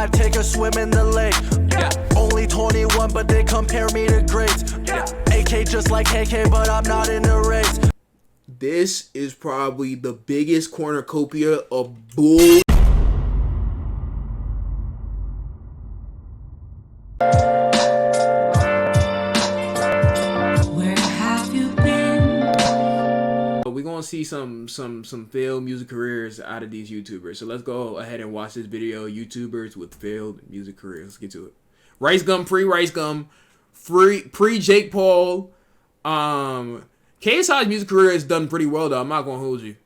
I'd take a swim in the lake. Only 21, but they compare me to greats. AK just like KK, but I'm not in the race. This is probably the biggest cornucopia of bull. We're gonna see some failed music careers out of these YouTubers. So let's go ahead and watch this video. YouTubers with failed music careers. Let's get to it. Rice Gum, pre-Rice Gum, pre-Jake Paul. KSI's music career has done pretty well though. I'm not gonna hold you.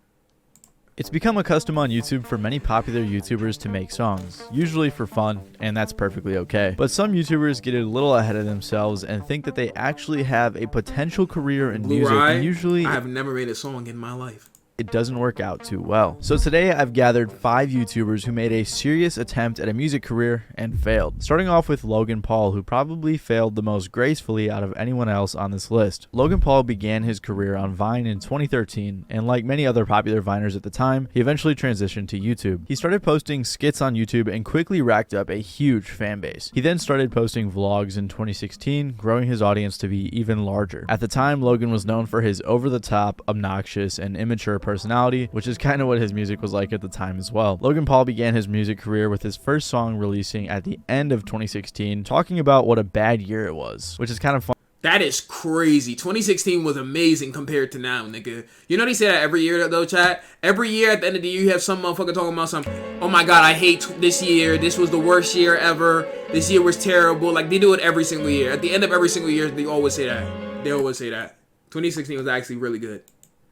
It's become a custom on YouTube for many popular YouTubers to make songs, usually for fun, and that's perfectly okay. But some YouTubers get a little ahead of themselves and think that they actually have a potential career in music, and usually I have never made a song in my life. It doesn't work out too well. So today I've gathered 5 YouTubers who made a serious attempt at a music career and failed. Starting off with Logan Paul, who probably failed the most gracefully out of anyone else on this list. Logan Paul began his career on Vine in 2013, and like many other popular Viners at the time, he eventually transitioned to YouTube. He started posting skits on YouTube and quickly racked up a huge fan base. He then started posting vlogs in 2016, growing his audience to be even larger. At the time, Logan was known for his over-the-top, obnoxious, and immature personality, which is kind of what his music was like at the time as well. Logan Paul began his music career with his first song releasing at the end of 2016, talking about what a bad year it was, which is kind of fun. That is crazy. 2016 was amazing compared to now, nigga. You know they say that every year though, chat? Every year at the end of the year, you have some motherfucker talking about something. Oh my god, I hate this year. This was the worst year ever. This year was terrible. Like, they do it every single year. At the end of every single year, they always say that. They always say that. 2016 was actually really good.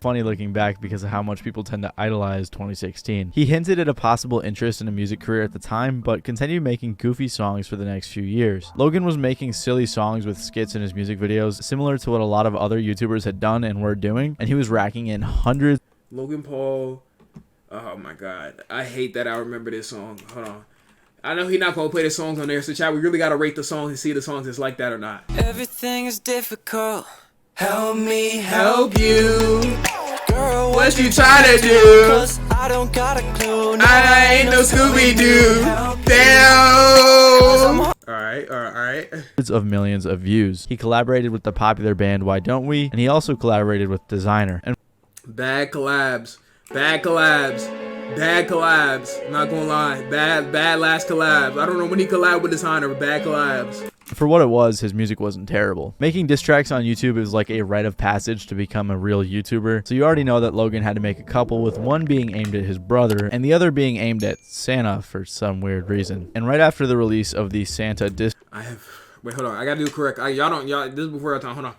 Funny looking back because of how much people tend to idolize 2016. He hinted at a possible interest in a music career at the time, but continued making goofy songs for the next few years. Logan was making silly songs with skits in his music videos, similar to what a lot of other YouTubers had done and were doing, and he was racking in hundreds. Logan Paul, oh my god, I hate that I remember this song. Hold on. I know he's not gonna play the songs on there, so chat, we really gotta rate the songs and see the songs that's like that or not. Everything is difficult. Help me Help you. Girl, What you trying to do? 'Cause I don't got a clue. I ain't no Scooby-Doo. Damn. Alright. Hundreds of millions of views. He collaborated with the popular band Why Don't We, and he also collaborated with Designer. And Bad collabs. Not gonna lie. Bad last collabs. I don't know when he collabed with Designer, but bad collabs. for what it was, his music wasn't terrible. Making diss tracks on YouTube is like a rite of passage to become a real YouTuber, so you already know that Logan had to make a couple, with one being aimed at his brother and the other being aimed at Santa for some weird reason. And right after the release of the Santa diss... Wait, hold on. I gotta do it correct. This is before our time. Hold on.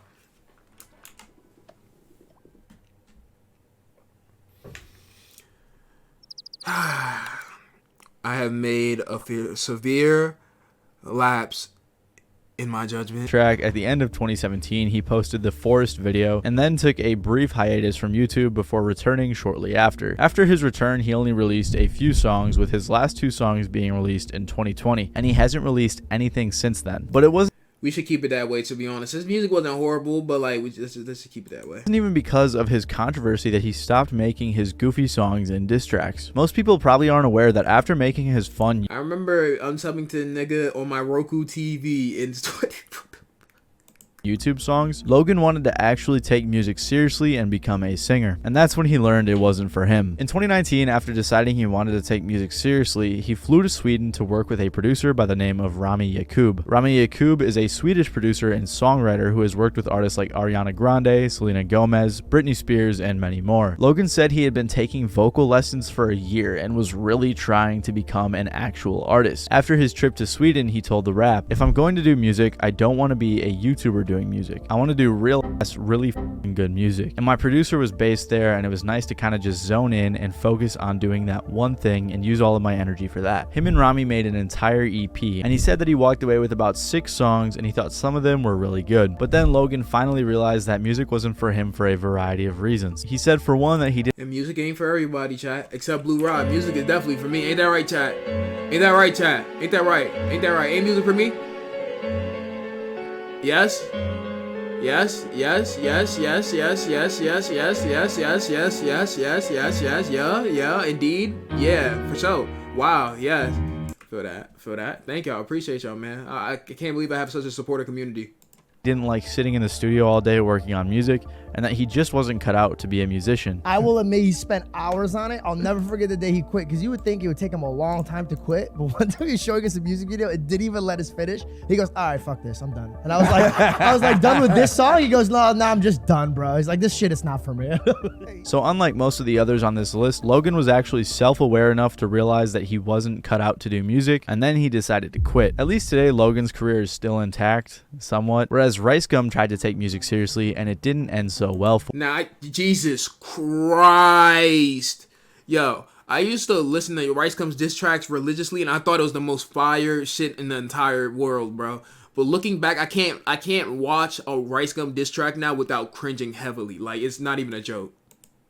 I have made a severe lapse in my judgment. Track at the end of 2017, he posted the Forest video and then took a brief hiatus from YouTube before returning shortly after. After his return, he only released a few songs, with his last 2 songs being released in 2020, and he hasn't released anything since then. But it wasn't... We should keep it that way, to be honest. His music wasn't horrible, but like, let's just keep it that way. It wasn't even because of his controversy that he stopped making his goofy songs and diss tracks. Most people probably aren't aware that after making his fun... I remember subbing to nigga on my Roku TV in YouTube songs, Logan wanted to actually take music seriously and become a singer, and that's when he learned it wasn't for him. In 2019, after deciding he wanted to take music seriously, he flew to Sweden to work with a producer by the name of Rami Jakub. Rami Jakub is a Swedish producer and songwriter who has worked with artists like Ariana Grande, Selena Gomez, Britney Spears, and many more. Logan said he had been taking vocal lessons for a year and was really trying to become an actual artist. After his trip to Sweden, he told The Wrap, "If I'm going to do music, I don't want to be a YouTuber doing music. I want to do really good music." And my producer was based there, and it was nice to kind of just zone in and focus on doing that one thing and use all of my energy for that. Him and Rami made an entire EP, and he said that he walked away with about 6 songs and he thought some of them were really good. But then Logan finally realized that music wasn't for him for a variety of reasons. He said for one that he did... And music ain't for everybody, chat, except Blue Rod. Music is definitely for me. Ain't that right, chat? Ain't that right, chat? Ain't that right? Ain't that right? Ain't music for me? Yes. Yes. Yeah. Indeed. Yeah, for sure. Wow. Yes. Feel that. Thank y'all. Appreciate y'all, man. I can't believe I have such a supportive community. Didn't like sitting in the studio all day working on music, and that he just wasn't cut out to be a musician. I will admit he spent hours on it. I'll never forget the day he quit, because you would think it would take him a long time to quit, but one time he was showing us a music video, it didn't even let us finish. He goes, all right, fuck this, I'm done. And I was like, done with this song? He goes, no, I'm just done, bro. He's like, this shit is not for me. So unlike most of the others on this list, Logan was actually self-aware enough to realize that he wasn't cut out to do music, and then he decided to quit. At least today, Logan's career is still intact, somewhat, whereas Rice Gum tried to take music seriously, and it didn't end so well for him. Now, Jesus Christ. Yo, I used to listen to Rice Gum's diss tracks religiously, and I thought it was the most fire shit in the entire world, bro. But looking back, I can't watch a Rice Gum diss track now without cringing heavily. Like, it's not even a joke.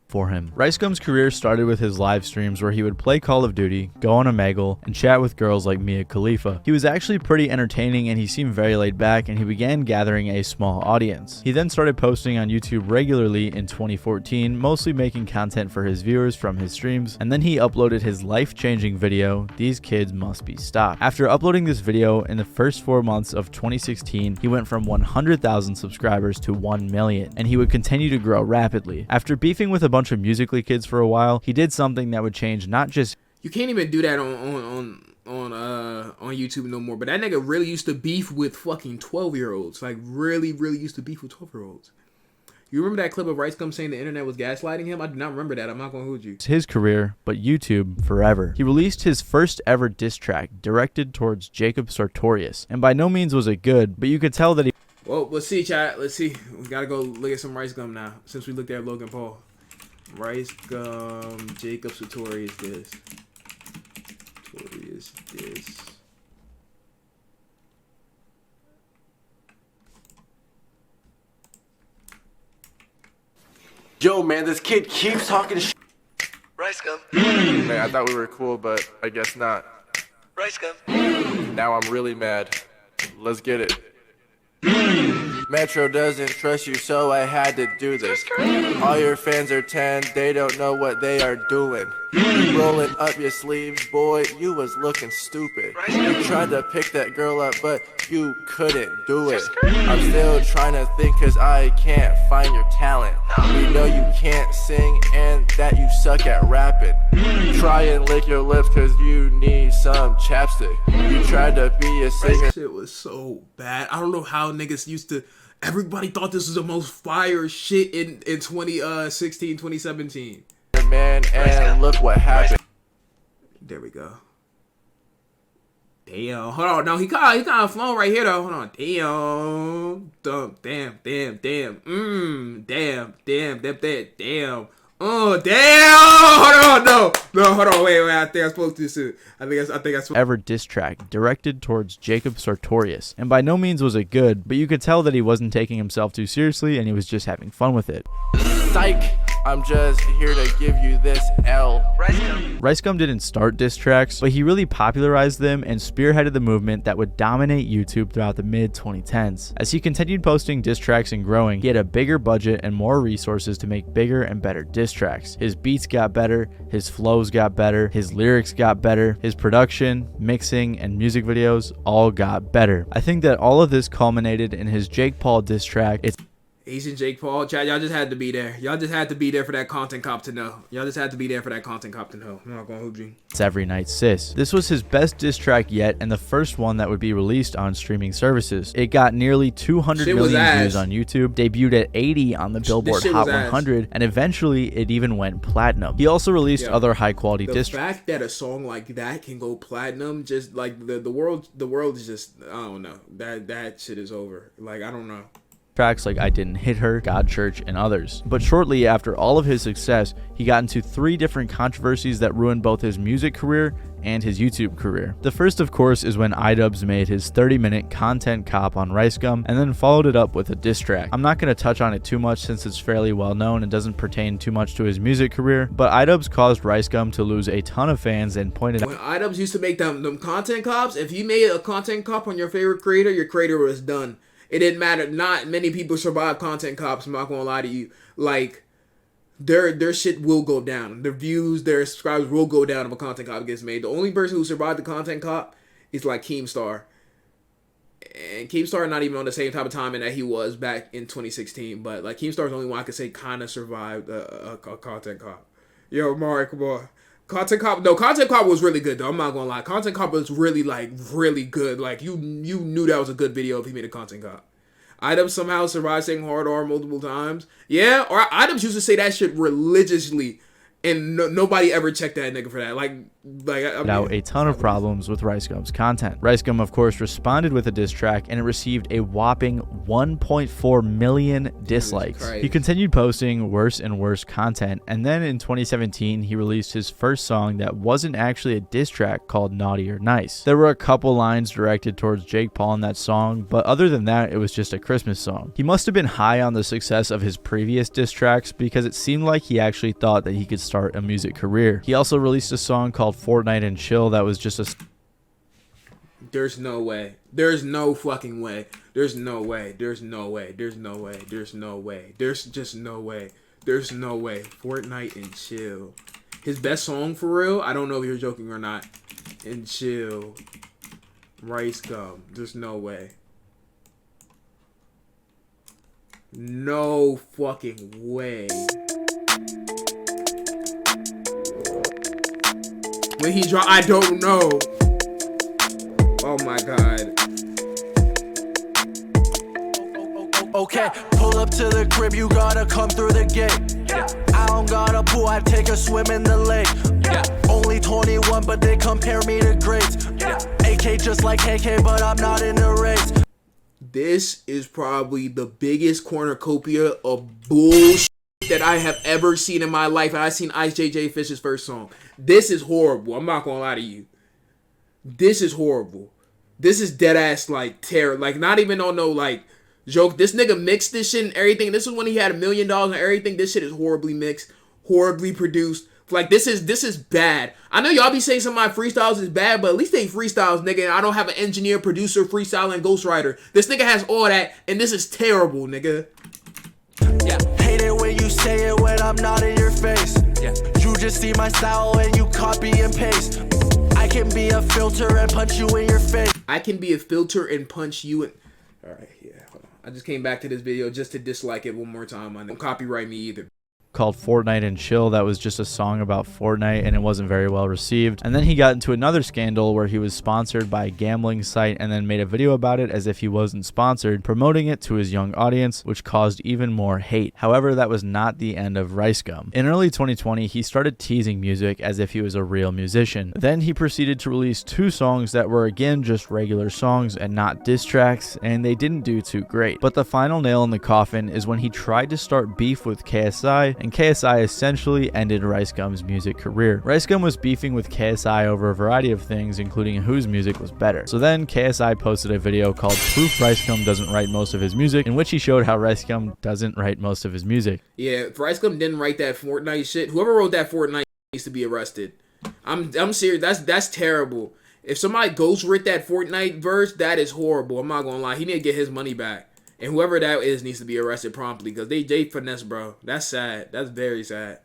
For him. Rice Gum's career started with his live streams where he would play Call of Duty, go on Omegle, and chat with girls like Mia Khalifa. He was actually pretty entertaining and he seemed very laid back, and he began gathering a small audience. He then started posting on YouTube regularly in 2014, mostly making content for his viewers from his streams, and then he uploaded his life-changing video, These Kids Must Be Stopped. After uploading this video in the first 4 months of 2016, he went from 100,000 subscribers to 1 million, and he would continue to grow rapidly. After beefing with a bunch of Musical.ly kids for a while, he did something that would change not just... You can't even do that on YouTube no more, but that nigga really used to beef with fucking 12-year-olds. Like, really used to beef with 12-year-olds. You remember that clip of Rice Gum saying the internet was gaslighting him? I do not remember that. I'm not gonna hold you. His career, but YouTube forever. He released his first ever diss track directed towards Jacob Sartorius, and by no means was it good, but you could tell that he... Well, let's see, chat. Let's see. We gotta go look at some Rice Gum now, since we looked at Logan Paul. Rice Gum, Jacob Sartorius diss. Sartorius diss. Yo, man, this kid keeps talking shit. Rice Gum. Man, I thought we were cool, but I guess not. Rice Gum. Now I'm really mad. Let's get it. Metro doesn't trust you, so I had to do this. All your fans are 10, they don't know what they are doing. Rolling up your sleeves, boy, you was looking stupid. You tried to pick that girl up, but you couldn't do it. I'm still trying to think, cause I can't find your talent. We know you can't sing and that you suck at rapping. Try and lick your lips, cause you need some chapstick. You tried to be a singer. That shit was so bad. I don't know how niggas used to... Everybody thought this was the most fire shit in 2016, 2017. Man, and look what happened. There we go. Damn. Hold on. No, he kind of flown right here though. Hold on. Damn. Damn. Damn. Oh, damn. Hold on. No, hold on. Wait. I think I spoke too soon. I think I spoke. Ever diss track directed towards Jacob Sartorius, and by no means was it good, but you could tell that he wasn't taking himself too seriously and he was just having fun with it. Psych, I'm just here to give you this L. Rice Gum didn't start diss tracks, but he really popularized them and spearheaded the movement that would dominate YouTube throughout the mid-2010s. As he continued posting diss tracks and growing, he had a bigger budget and more resources to make bigger and better diss tracks. His beats got better, his flows got better, his lyrics got better, his production, mixing, and music videos all got better. I think that all of this culminated in his Jake Paul diss track. It's Asian Jake Paul, chat, y'all just had to be there. Y'all just had to be there for that content cop to know. I'm not gonna hold you. Every Night Sis. This was his best diss track yet and the first one that would be released on streaming services. It got nearly 200 million views on YouTube, debuted at 80 on the Billboard Hot 100, and eventually it even went platinum. He also released other high quality diss tracks. The fact that a song like that can go platinum, just like the world is just, I don't know. That shit is over. Like, I don't know. Tracks like I Didn't Hit Her, God Church, and others. But shortly after all of his success, he got into 3 different controversies that ruined both his music career and his YouTube career. The first, of course, is when iDubbbz made his 30-minute content cop on Rice Gum and then followed it up with a diss track. I'm not going to touch on it too much since it's fairly well known and doesn't pertain too much to his music career, but iDubbbz caused Rice Gum to lose a ton of fans and pointed out when iDubbbz used to make them content cops, if you made a content cop on your favorite creator, your creator was done. It didn't matter. Not many people survive content cops. I'm not gonna lie to you. Like, their shit will go down. Their views, their subscribers will go down if a content cop gets made. The only person who survived the content cop is like Keemstar. And Keemstar not even on the same type of timing that he was back in 2016. But like Keemstar's the only one I could say kind of survived a content cop. Yo, Mark, boy. Content Cop was really good though. I'm not gonna lie. Content Cop was really good. Like you knew that was a good video if he made a Content Cop. Items somehow survived saying hard R multiple times. Yeah, or Items used to say that shit religiously, and nobody ever checked that nigga for that. I mean, out a ton of problems with RiceGum's content. RiceGum, of course, responded with a diss track, and it received a whopping 1.4 million dislikes. He continued posting worse and worse content, and then in 2017, he released his first song that wasn't actually a diss track called Naughty or Nice. There were a couple lines directed towards Jake Paul in that song, but other than that, it was just a Christmas song. He must have been high on the success of his previous diss tracks because it seemed like he actually thought that he could start a music career. He also released a song called Fortnite and Chill that was just a... There's no way. There's no fucking way. There's no way. There's no way. There's no way. There's no way. There's just no way. There's no way. Fortnite and Chill. His best song for real? I don't know if you're joking or not. And Chill. RiceGum. There's no way. No fucking way. When he drop, I don't know. Oh my god. Okay, pull up to the crib, you gotta come through the gate. I don't got a pool, I take a swim in the lake. Only 21, but they compare me to greats. AK just like KK, but I'm not in the race. This is probably the biggest cornucopia of bullshit that I have ever seen in my life. And I've seen Ice JJ Fish's first song. This is horrible. I'm not gonna lie to you. This is horrible. This is dead ass like terror. Like not even on no like joke. This nigga mixed this shit and everything. This is when he had $1 million and everything. This shit is horribly mixed, horribly produced. Like this is bad. I know y'all be saying some of my freestyles is bad, but at least they freestyles, nigga. And I don't have an engineer, producer, freestyle, and ghostwriter. This nigga has all that, and this is terrible, nigga. Yeah, hate it when you say it when I'm not in your face. Yeah, you just see my style and you copy and paste. I can be a filter and punch you in your face. I can be a filter and punch you in. All right, yeah. Hold on. I just came back to this video just to dislike it one more time. I don't copyright me either. Called Fortnite and Chill that was just a song about Fortnite and it wasn't very well received. And then he got into another scandal where he was sponsored by a gambling site and then made a video about it as if he wasn't sponsored, promoting it to his young audience, which caused even more hate. However, that was not the end of RiceGum. In early 2020, he started teasing music as if he was a real musician. Then he proceeded to release 2 songs that were again just regular songs and not diss tracks, and they didn't do too great. But the final nail in the coffin is when he tried to start beef with KSI, and KSI essentially ended RiceGum's music career. RiceGum was beefing with KSI over a variety of things, including whose music was better. So then KSI posted a video called Proof RiceGum Doesn't Write Most of His Music, in which he showed how RiceGum doesn't write most of his music. Yeah, if RiceGum didn't write that Fortnite shit, whoever wrote that Fortnite needs to be arrested. I'm serious. That's terrible. If somebody ghostwrote that Fortnite verse, that is horrible. I'm not gonna lie. He need to get his money back. And whoever that is needs to be arrested promptly because they finesse, bro. That's sad. That's very sad.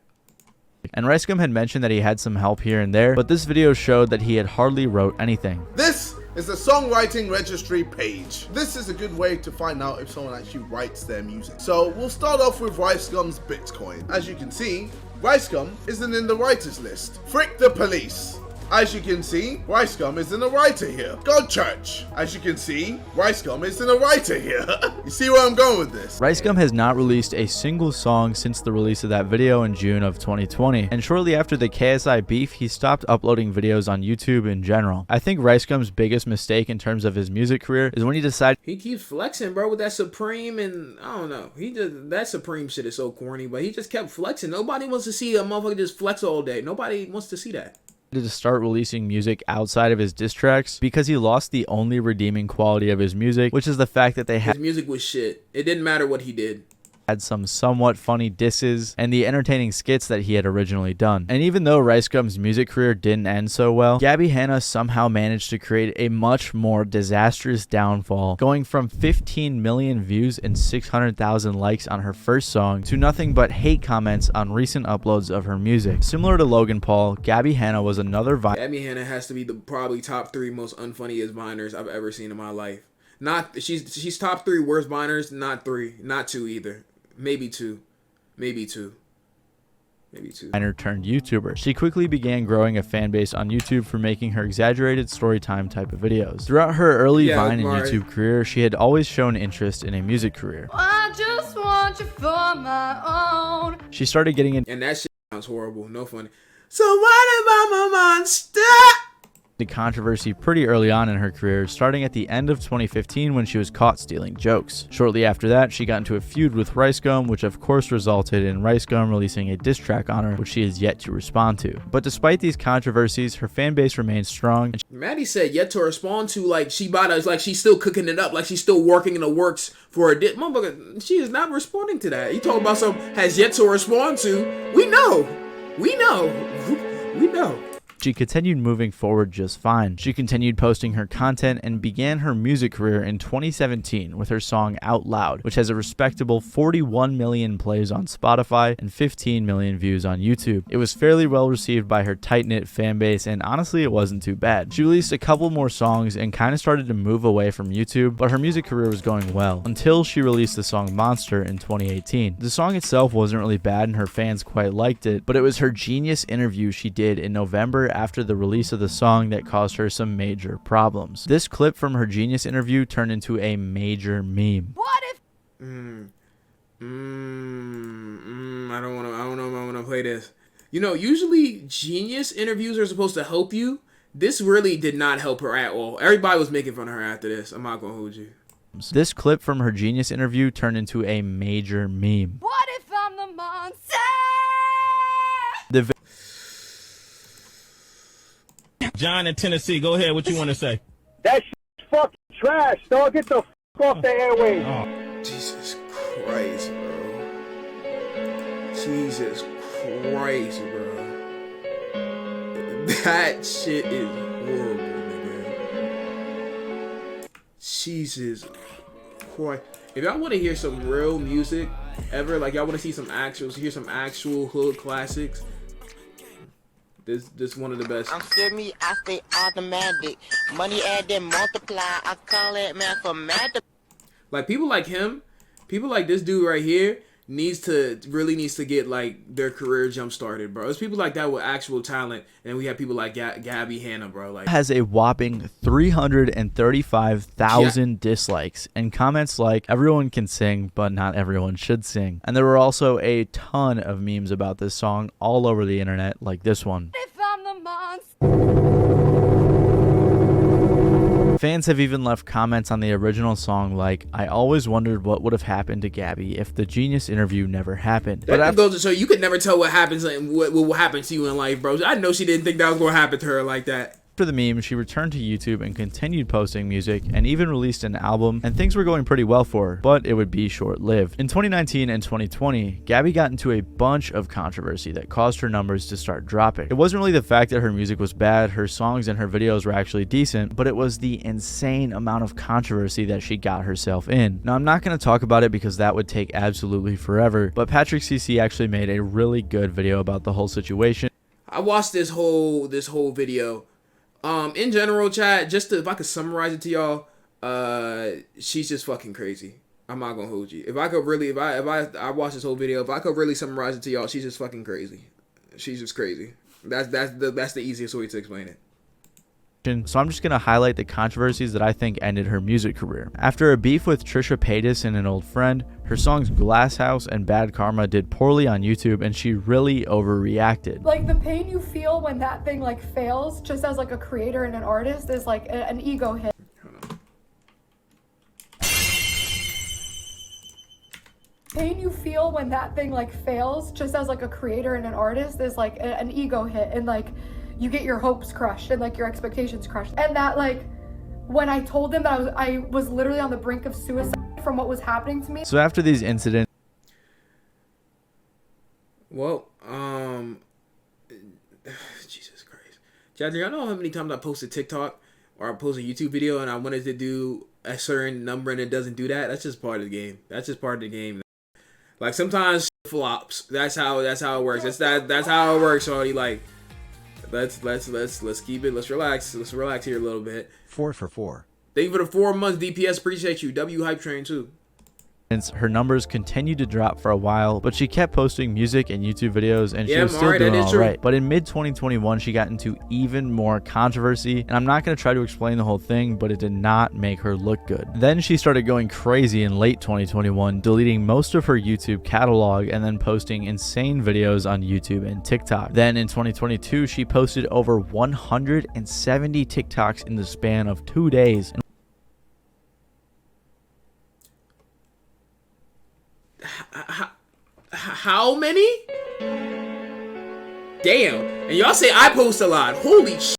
And RiceGum had mentioned that he had some help here and there, but this video showed that he had hardly wrote anything. This is the songwriting registry page. This is a good way to find out if someone actually writes their music. So we'll start off with RiceGum's Bitcoin. As you can see, RiceGum isn't in the writers list. Frick the police. As you can see, RiceGum isn't a writer here. God Church. As you can see, RiceGum isn't a writer here. You see where I'm going with this? RiceGum has not released a single song since the release of that video in June of 2020. And shortly after the KSI beef, he stopped uploading videos on YouTube in general. I think RiceGum's biggest mistake in terms of his music career is when he decided... He keeps flexing, bro, with that Supreme and... I don't know. That Supreme shit is so corny, but he just kept flexing. Nobody wants to see a motherfucker just flex all day. Nobody wants to see that. To start releasing music outside of his diss tracks because he lost the only redeeming quality of his music, which is the fact that they had... His music was shit. It didn't matter what he did. had some somewhat funny disses, and the entertaining skits that he had originally done. And even though Rice Gum's music career didn't end so well, Gabby Hanna somehow managed to create a much more disastrous downfall, going from 15 million views and 600,000 likes on her first song to nothing but hate comments on recent uploads of her music. Similar to Logan Paul, Gabby Hanna was another Gabby Hanna has to be the probably top 3 most unfunniest viners I've ever seen in my life. Not she's top 3 worst viners, not 3, not 2 either. Maybe 2. Maybe 2. Maybe 2. Turned YouTuber. She quickly began growing a fan base on YouTube for making her exaggerated storytime type of videos. Throughout her early Vine and YouTube career, she had always shown interest in a music career. I just want you for my own. She started getting in and that shit sounds horrible, no funny. So what about my monster? The controversy pretty early on in her career, starting at the end of 2015 when she was caught stealing jokes. Shortly after that, she got into a feud with Rice Gum, which of course resulted in Rice Gum releasing a diss track on her, which she is yet to respond to. But despite these controversies, her fan base remains strong. Maddie said yet to respond to, like she bought us, like she's still cooking it up, like she's still working in the works for a diss. Motherfucker, she is not responding to that. You talking about some has yet to respond to? We know. We know. We know. She continued moving forward just fine. She continued posting her content and began her music career in 2017 with her song Out Loud, which has a respectable 41 million plays on Spotify and 15 million views on YouTube. It was fairly well received by her tight-knit fan base, and honestly it wasn't too bad. She released a couple more songs and kind of started to move away from YouTube, but her music career was going well until she released the song Monster in 2018. The song itself wasn't really bad and her fans quite liked it, but it was her Genius interview she did in November after the release of the song that caused her some major problems. This clip from her Genius interview turned into a major meme. What if I don't know if I want to play this. You know, usually Genius interviews are supposed to help you. This really did not help her at all. Everybody was making fun of her after this. I'm not gonna hold you. This clip from her Genius interview turned into a major meme. What if I'm the monster? John in Tennessee, go ahead. What you want to say? That shit's fucking trash, dog. Get the off the airwaves. Oh. Jesus Christ, bro. Jesus Christ, bro. That shit is horrible, nigga. Jesus Christ. If y'all want to hear some real music ever, like y'all want to see some hear some actual hood classics, this one of the best. I'm semi, I stay automatic. Money add then multiply. I call it mathematics. Like people like him, people like this dude right here needs to get like their career jump started, bro. It's people like that with actual talent, and we have people like Gabby Hanna, bro. Like has a whopping 335,000 dislikes and comments like everyone can sing, but not everyone should sing. And there were also a ton of memes about this song all over the internet, like this one. If I'm the monster. Fans have even left comments on the original song like, I always wondered what would have happened to Gabby if the Genius interview never happened. That goes to show you could never tell what happens and what will happen to you in life, bro. I know she didn't think that was going to happen to her like that. After the meme, she returned to YouTube and continued posting music and even released an album, and things were going pretty well for her, but it would be short-lived. In 2019 and 2020, Gabby got into a bunch of controversy that caused her numbers to start dropping. It wasn't really the fact that her music was bad, her songs and her videos were actually decent, but it was the insane amount of controversy that she got herself in. Now, I'm not going to talk about it because that would take absolutely forever, but Patrick CC actually made a really good video about the whole situation. I watched this whole video. In general, chat, if I could summarize it to y'all, she's just fucking crazy. I'm not gonna hold you. If I watch this whole video, if I could really summarize it to y'all, she's just fucking crazy. She's just crazy. That's the easiest way to explain it. So I'm just going to highlight the controversies that I think ended her music career. After a beef with Trisha Paytas and an old friend, her songs Glass House and Bad Karma did poorly on YouTube and she really overreacted. Like the pain you feel when that thing like fails, just as like a creator and an artist, is like an ego hit. Pain you feel when that thing like fails, just as like a creator and an artist, is like an ego hit, and like you get your hopes crushed and like your expectations crushed. And that like when I told them that I was literally on the brink of suicide from what was happening to me. So after these incidents, Chad, y'all know how many times I posted TikTok or I post a YouTube video and I wanted to do a certain number and it doesn't do that? That's just part of the game. That's just part of the game. Like sometimes shit flops. That's how it works. That's how it works, shorty. Like let's keep it. Let's relax. Let's relax here a little bit. 4 for 4. Thank you for the 4 months, DPS. Appreciate you. W Hype Train too. Her numbers continued to drop for a while, but she kept posting music and YouTube videos, and she was still doing all right. But in mid-2021, she got into even more controversy, and I'm not going to try to explain the whole thing, but it did not make her look good. Then she started going crazy in late 2021, deleting most of her YouTube catalog and then posting insane videos on YouTube and TikTok. Then in 2022, she posted over 170 TikToks in the span of 2 days. How many? Damn. And y'all say I post a lot. Holy shit.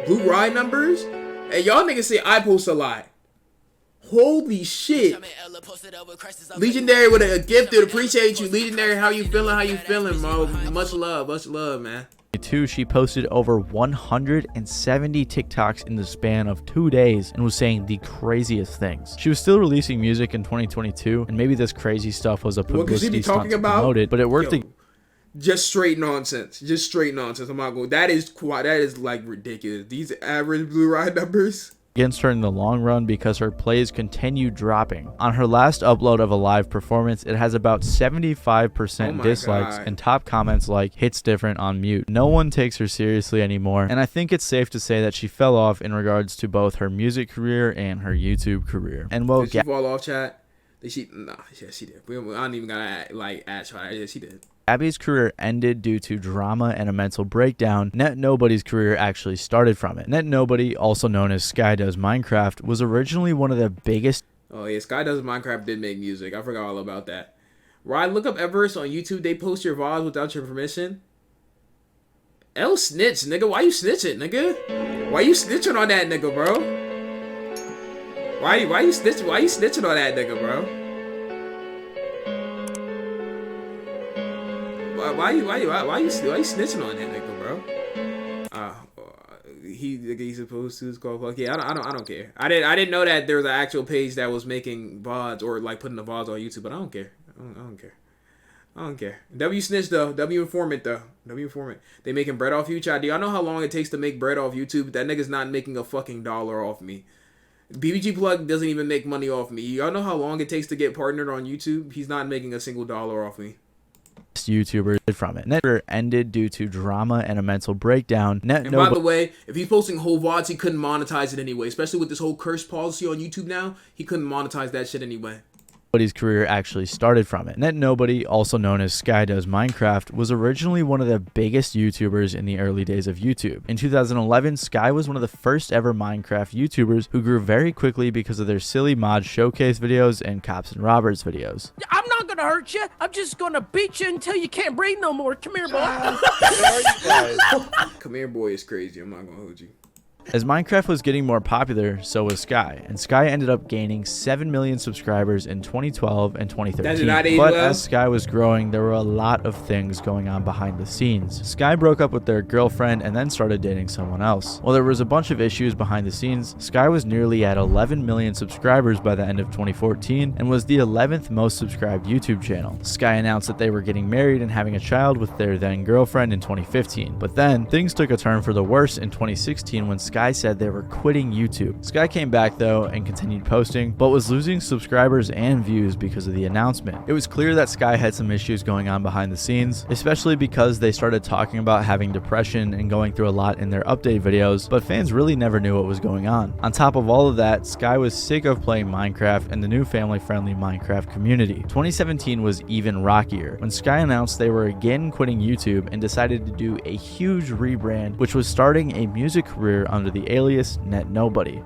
Blue Ride numbers? And y'all niggas say I post a lot. Holy shit. Legendary with a gift, dude. Appreciate you. Legendary, how you feeling? How you feeling, bro? Much love, man. She posted over 170 TikToks in the span of 2 days and was saying the craziest things. She was still releasing music in 2022, and maybe this crazy stuff was a publicity stunt to promote it, but it worked. Just straight nonsense. Just straight nonsense. I'm not going. That is like ridiculous. These average Blue Ride numbers against her in the long run because her plays continue dropping. On her last upload of a live performance, it has about 75% dislikes and top comments like "hits different" on mute. No one takes her seriously anymore, and I think it's safe to say that she fell off in regards to both her music career and her YouTube career. And well, did she fall off, chat? Did she? Nah, yeah, she did. I don't even gotta like ask her. Yeah, she did. Abby's career ended due to drama and a mental breakdown. Net Nobody's career actually started from it. Net Nobody, also known as Sky Does Minecraft, was originally one of the biggest... Oh yeah, Sky Does Minecraft did make music. I forgot all about that. Ryan, look up Everest on YouTube. They post your VODs without your permission. L snitch, nigga. Why you snitching, nigga? Why you snitching on that nigga, bro? Why you snitching on that nigga, bro? Why you snitching on that nigga, bro? He's supposed to. It's called fuck. Yeah, I don't care. I didn't know that there was an actual page that was making VODs or like putting the VODs on YouTube, but I don't care. I don't care. W snitch though. W informant though. W informant. They making bread off you, chat. Do y'all know how long it takes to make bread off YouTube? That nigga's not making a fucking dollar off me. BBG Plug doesn't even make money off me. Y'all know how long it takes to get partnered on YouTube? He's not making a single dollar off me. YouTubers from it. Net ended due to drama and a mental breakdown. And by the way, if he's posting whole VODs, he couldn't monetize it anyway. Especially with this whole curse policy on YouTube now, he couldn't monetize that shit anyway. Nobody's career actually started from it. Net Nobody, also known as Sky Does Minecraft, was originally one of the biggest YouTubers in the early days of YouTube. In 2011, Sky was one of the first ever Minecraft YouTubers who grew very quickly because of their silly mod showcase videos and cops and robbers videos. I'm not gonna hurt you. I'm just gonna beat you until you can't breathe no more. Come here, boy. Come here, boy is crazy. I'm not gonna hold you. As Minecraft was getting more popular, so was Sky, and Sky ended up gaining 7 million subscribers in 2012 and 2013. But as Sky was growing, there were a lot of things going on behind the scenes. Sky broke up with their girlfriend and then started dating someone else. While there was a bunch of issues behind the scenes, Sky was nearly at 11 million subscribers by the end of 2014 and was the 11th most subscribed YouTube channel. Sky announced that they were getting married and having a child with their then girlfriend in 2015. But then, things took a turn for the worse in 2016 when Sky said they were quitting YouTube. Sky came back though and continued posting, but was losing subscribers and views because of the announcement. It was clear that Sky had some issues going on behind the scenes, especially because they started talking about having depression and going through a lot in their update videos, but fans really never knew what was going on. On top of all of that, Sky was sick of playing Minecraft and the new family-friendly Minecraft community. 2017 was even rockier when Sky announced they were again quitting YouTube and decided to do a huge rebrand, which was starting a music career under the alias Net Nobody.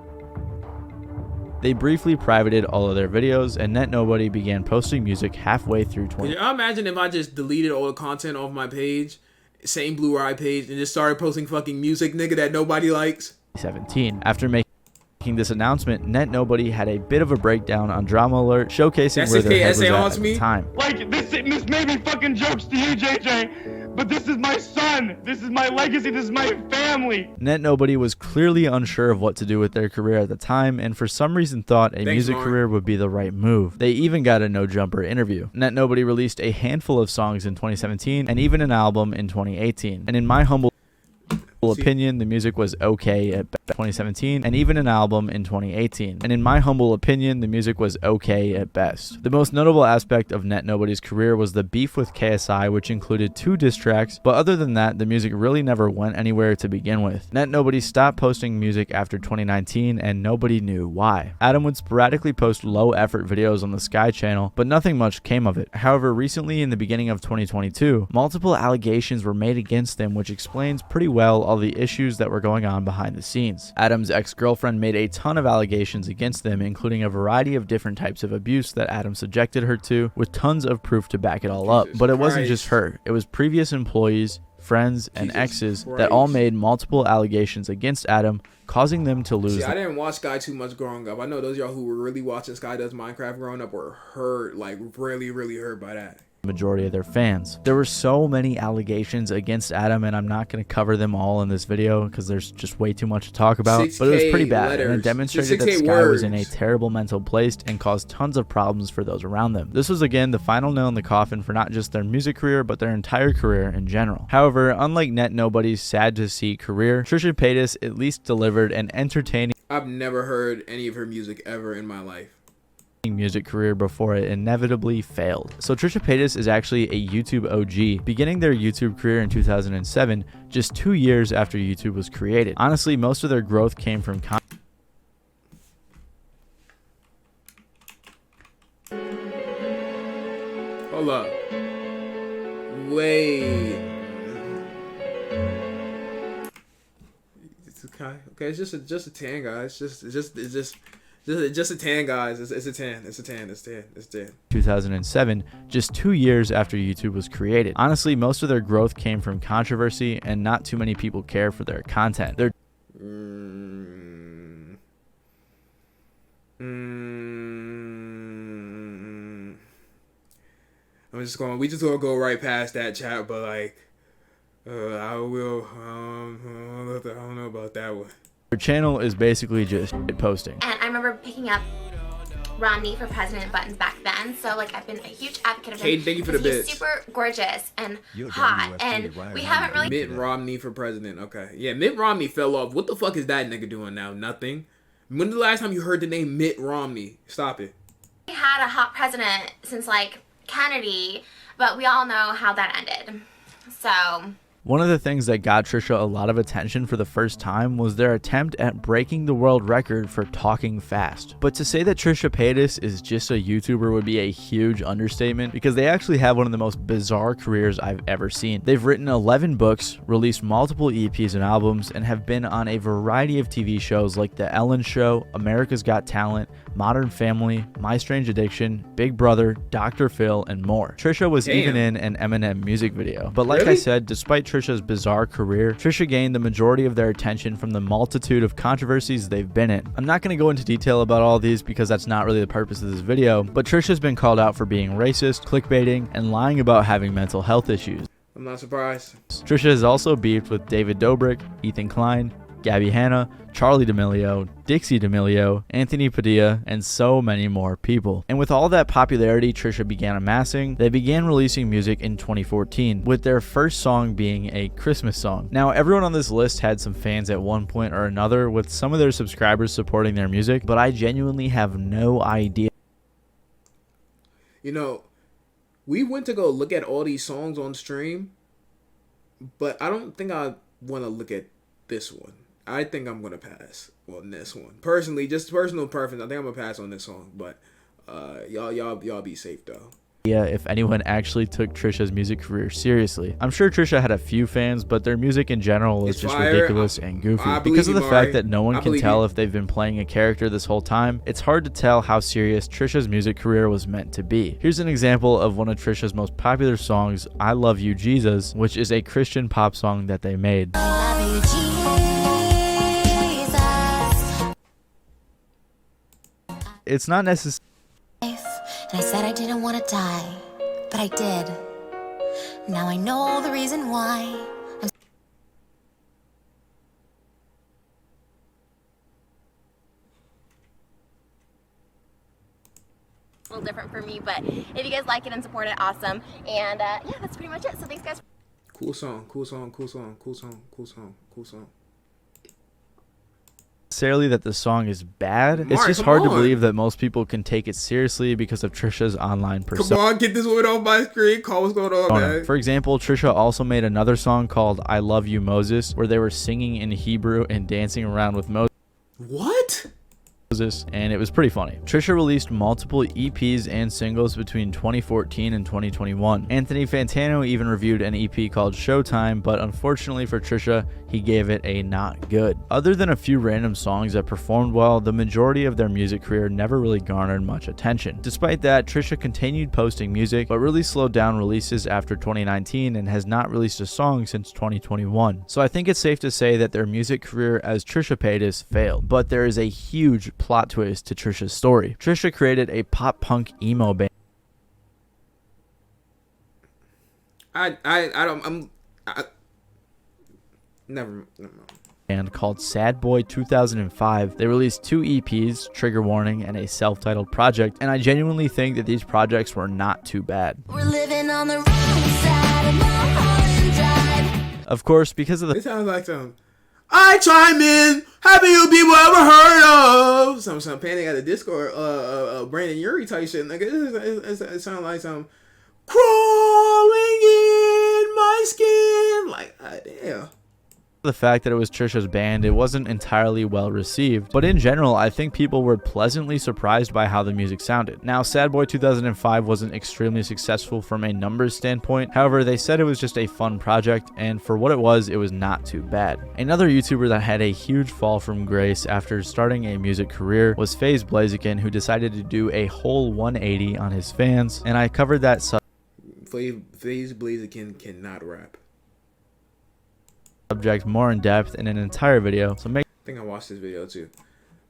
They briefly privated all of their videos, and Net Nobody began posting music halfway through 20. Can you imagine if I just deleted all the content off my page, same Blue Ride page, and just started posting fucking music, nigga, that nobody likes? 2017, after making Making this announcement, Net Nobody had a bit of a breakdown on Drama Alert, showcasing That's where their head was on at me. the time. Like, this may be fucking jokes to you, JJ, but this is my son. This is my legacy. This is my family. Net Nobody was clearly unsure of what to do with their career at the time, and for some reason thought a music career would be the right move. They even got a No Jumper interview. Net Nobody released a handful of songs in 2017 and even an album in 2018. And in my humble opinion, the music was okay at 2017 and even an album in 2018. And in my humble opinion, the music was okay at best. The most notable aspect of Net Nobody's career was the beef with KSI, which included 2 diss tracks, but other than that, the music really never went anywhere to begin with. Net Nobody stopped posting music after 2019 and nobody knew why. Adam would sporadically post low effort videos on the Sky channel, but nothing much came of it. However, recently in the beginning of 2022, multiple allegations were made against him, which explains pretty well all the issues that were going on behind the scenes. Adam's ex-girlfriend made a ton of allegations against them, including a variety of different types of abuse that Adam subjected her to, with tons of proof to back it all up. But it wasn't just her. It was previous employees, friends, and exes that all made multiple allegations against Adam, causing them to lose. See, I didn't watch Sky too much growing up. I know those of y'all who were really watching Sky Does Minecraft growing up were hurt, like really, really hurt by that. Majority of their fans. There were so many allegations against Adam, and I'm not going to cover them all in this video because there's just way too much to talk about, but it was pretty bad, and it demonstrated that Sky was in a terrible mental place and caused tons of problems for those around them. This was again the final nail in the coffin for not just their music career, but their entire career in general. However, unlike Net Nobody's sad to see career, Trisha Paytas at least delivered an entertaining— I've never heard any of her music ever in my life. Music career before it inevitably failed. So Trisha Paytas is actually a YouTube OG, beginning their YouTube career in 2007, just 2 years after YouTube was created. Honestly, most of their growth came from Hold up. Wait. It's okay. Okay, it's just a tan, guys. It's just a tan, guys. It's a 10. It's a 10. It's 10. It's 10. 2007, just 2 years after YouTube was created. Honestly, most of their growth came from controversy, and not too many people care for their content. We just gonna go right past that chat, but like, I don't know about that one. Their channel is basically just posting. And I remember picking up Romney for president buttons back then, so like I've been a huge advocate of him. Kate, thank you for the bits. He's super gorgeous and hot, and we haven't really— Mitt Romney for president. Okay, yeah, Mitt Romney fell off. What the fuck is that nigga doing now? Nothing. When's the last time you heard the name Mitt Romney? Stop it. We had a hot president since like Kennedy, but we all know how that ended. So one of the things that got Trisha a lot of attention for the first time was their attempt at breaking the world record for talking fast. But to say that Trisha Paytas is just a YouTuber would be a huge understatement, because they actually have one of the most bizarre careers I've ever seen. They've written 11 books, released multiple EPs and albums, and have been on a variety of TV shows like The Ellen Show, America's Got Talent, Modern Family, My Strange Addiction, Big Brother, Dr. Phil, and more. Trisha was even in an Eminem music video. But like I said, despite Trisha's bizarre career, Trisha gained the majority of their attention from the multitude of controversies they've been in. I'm not going to go into detail about all these because that's not really the purpose of this video, but Trisha's been called out for being racist, clickbaiting, and lying about having mental health issues. I'm not surprised. Trisha has also beefed with David Dobrik, Ethan Klein, Gabby Hanna, Charlie D'Amelio, Dixie D'Amelio, Anthony Padilla, and so many more people. And with all that popularity Trisha began amassing, they began releasing music in 2014, with their first song being a Christmas song. Now, everyone on this list had some fans at one point or another, with some of their subscribers supporting their music, but I genuinely have no idea. You know, we went to go look at all these songs on stream, but I don't think I want to look at this one. I think I'm gonna pass on this one. Personally, just personal preference, I think I'm gonna pass on this song. But y'all be safe though. Yeah, if anyone actually took Trisha's music career seriously. I'm sure Trisha had a few fans, but their music in general is just ridiculous and goofy. Because of the fact that no one can tell if they've been playing a character this whole time, it's hard to tell how serious Trisha's music career was meant to be. Here's an example of one of Trisha's most popular songs, I Love You Jesus, which is a Christian pop song that they made. it's not necessarily And I said I didn't want to die, but I did. Now I know the reason why. A little different for me, but if you guys like it and support it, awesome. And yeah, that's pretty much it. So thanks, guys. Cool song, cool song, cool song, cool song, cool song, cool song. that the song is bad. It's Mark, just come hard to on. believe that most people can take it seriously because of Trisha's online Come persona. on, get this woman off my screen. Call what's going on, man. For example, Trisha also made another song called I Love You Moses, where they were singing in Hebrew and dancing around with Moses. What? And it was pretty funny. Trisha released multiple EPs and singles between 2014 and 2021. Anthony Fantano even reviewed an EP called Showtime, but unfortunately for Trisha, he gave it a not good. Other than a few random songs that performed well, the majority of their music career never really garnered much attention. Despite that, Trisha continued posting music, but really slowed down releases after 2019 and has not released a song since 2021. So I think it's safe to say that their music career as Trisha Paytas failed. But there is a huge plot twist to Trisha's story. Trisha created a pop punk emo band. Never. And called Sad Boy 2005. They released 2 EPs, Trigger Warning, and a self-titled project, and I genuinely think that these projects were not too bad. We're living on the wrong side of Mulholland Drive. Of course, because of the... It sounds like some... I chime in. Have you people ever heard of some Panic at the Disco or Brandon Urie type shit? Nigga, it sounds like some crawling in my skin. Like, damn. The fact that it was Trisha's band, it wasn't entirely well received, but in general, I think people were pleasantly surprised by how the music sounded. Now, Sad Boy 2005 wasn't extremely successful from a numbers standpoint, however, they said it was just a fun project, and for what it was not too bad. Another YouTuber that had a huge fall from grace after starting a music career was FaZe Blaziken, who decided to do a whole 180 on his fans, and I covered that FaZe Blaziken cannot rap. Subject more in depth in an entire video, so make... I think I watched this video too.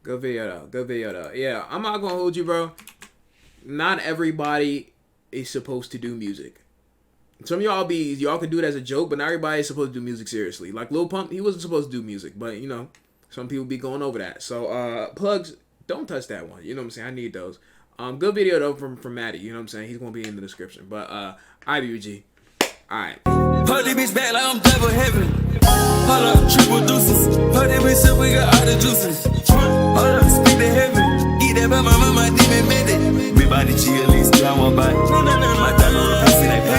Good video though. Good video though. Yeah, I'm not gonna hold you, bro. Not everybody is supposed to do music. Some of y'all can do it as a joke, but not everybody is supposed to do music seriously. Like Lil Pump, he wasn't supposed to do music, but you know, some people be going over that. So plugs, don't touch that one. You know what I'm saying? I need those. Good video though from Maddie. You know what I'm saying? He's gonna be in the description. But IBUG. Alright. Put this bitch back like I'm double heaven. Hold up, triple deuces.